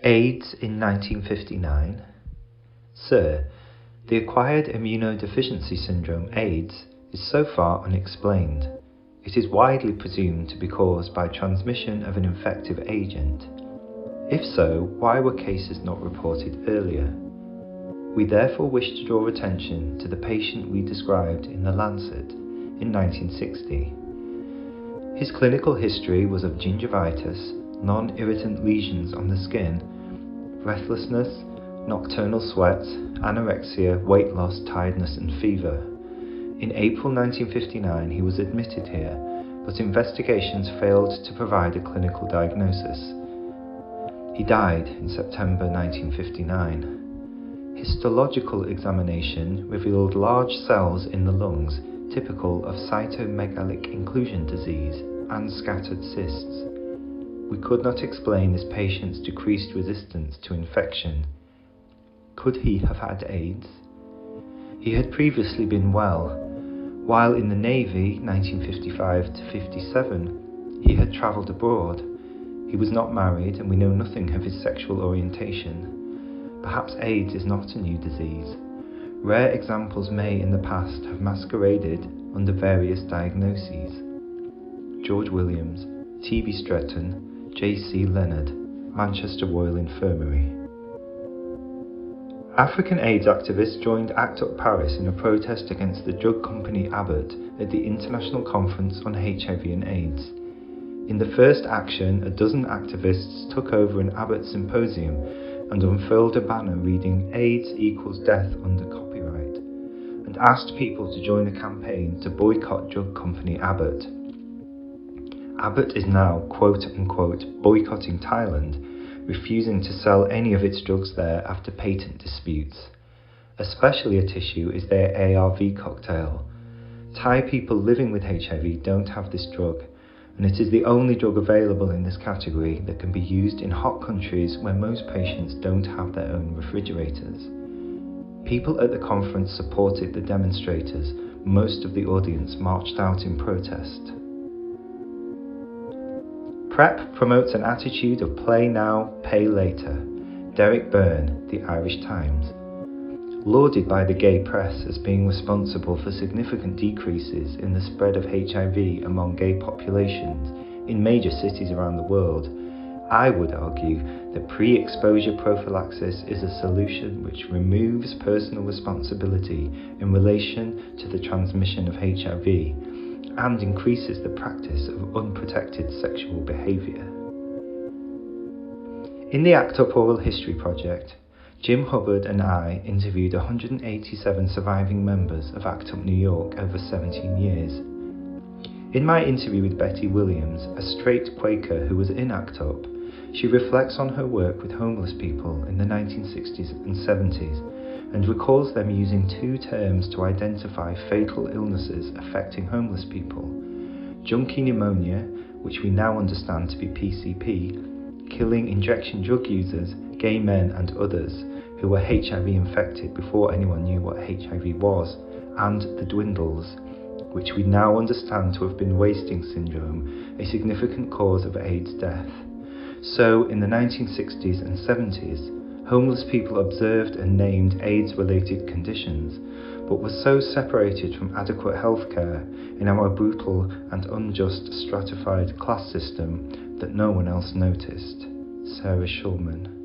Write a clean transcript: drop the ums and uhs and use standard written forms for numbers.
AIDS in 1959. Sir, the acquired immunodeficiency syndrome AIDS is so far unexplained. It is widely presumed to be caused by transmission of an infective agent. If so, why were cases not reported earlier? We therefore wish to draw attention to the patient we described in The Lancet in 1960. His clinical history was of gingivitis, non-irritant lesions on the skin, breathlessness, nocturnal sweats, anorexia, weight loss, tiredness and fever. In April 1959 he was admitted here, but investigations failed to provide a clinical diagnosis. He died in September 1959. Histological examination revealed large cells in the lungs typical of cytomegalic inclusion disease and scattered cysts. We could not explain this patient's decreased resistance to infection. Could he have had AIDS? He had previously been well. While in the Navy, 1955 to 57, he had travelled abroad. He was not married and we know nothing of his sexual orientation. Perhaps AIDS is not a new disease. Rare examples may in the past have masqueraded under various diagnoses. George Williams, T.B. Stretton, J.C. Leonard, Manchester Royal Infirmary. African AIDS activists joined ACT UP Paris in a protest against the drug company Abbott at the International Conference on HIV and AIDS. In the first action, a dozen activists took over an Abbott symposium and unfurled a banner reading "AIDS equals death under copyright" and asked people to join a campaign to boycott drug company Abbott. Abbott is now quote-unquote boycotting Thailand, refusing to sell any of its drugs there after patent disputes. Especially at issue is their ARV cocktail. Thai people living with HIV don't have this drug, and it is the only drug available in this category that can be used in hot countries where most patients don't have their own refrigerators. People at the conference supported the demonstrators. Most of the audience marched out in protest. PrEP promotes an attitude of play now, pay later. Derek Byrne, The Irish Times. Lauded by the gay press as being responsible for significant decreases in the spread of HIV among gay populations in major cities around the world, I would argue that pre-exposure prophylaxis is a solution which removes personal responsibility in relation to the transmission of HIV and increases the practice of unprotected sexual behaviour. In the ACT UP Oral History Project, Jim Hubbard and I interviewed 187 surviving members of ACT UP New York over 17 years. In my interview with Betty Williams, a straight Quaker who was in ACT UP, she reflects on her work with homeless people in the 1960s and 70s and recalls them using two terms to identify fatal illnesses affecting homeless people: junkie pneumonia, which we now understand to be PCP, killing injection drug users, gay men and others who were HIV infected before anyone knew what HIV was, and the dwindles, which we now understand to have been wasting syndrome, a significant cause of AIDS death. So, in the 1960s and 70s, homeless people observed and named AIDS-related conditions, but were so separated from adequate healthcare in our brutal and unjust stratified class system that no one else noticed. Sarah Schulman.